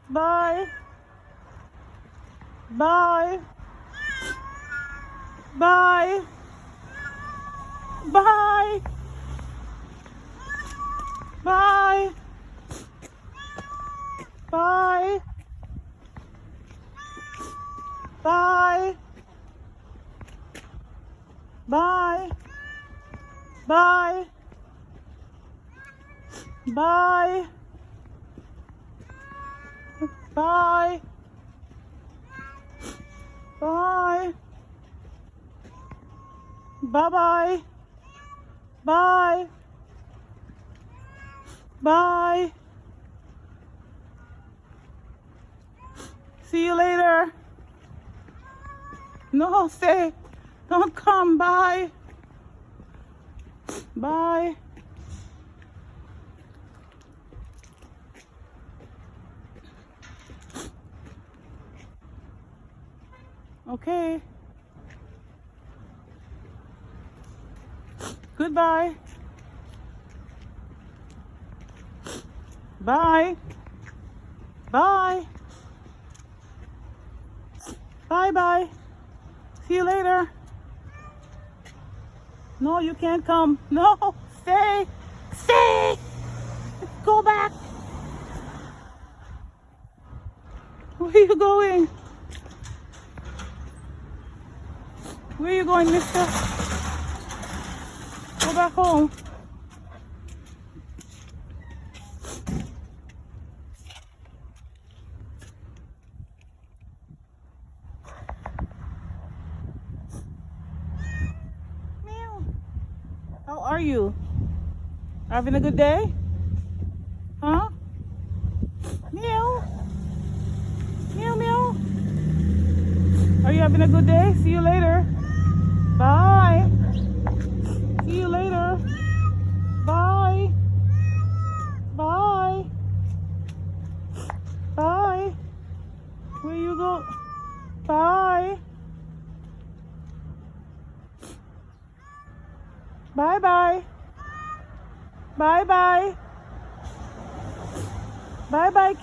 Bye. Bye. Bye. Bye. Bye. Bye. Bye. Bye. Bye. Bye. Bye. Bye. Bye-bye. Bye. Bye. See you later. No, stay. Don't come. Bye. Bye. Okay. Goodbye. Bye. Bye. Bye-bye. See you later. No, you can't come. No, stay. Stay. Go back. Where are you going? Where are you going, mister? Go back home. Meow. How are you? Having a good day? Huh? Meow. Meow, meow. Are you having a good day? See you later. Bye. See you later. Bye. Bye. Bye. Where you go? Bye. Bye-bye. Bye-bye. Bye-bye.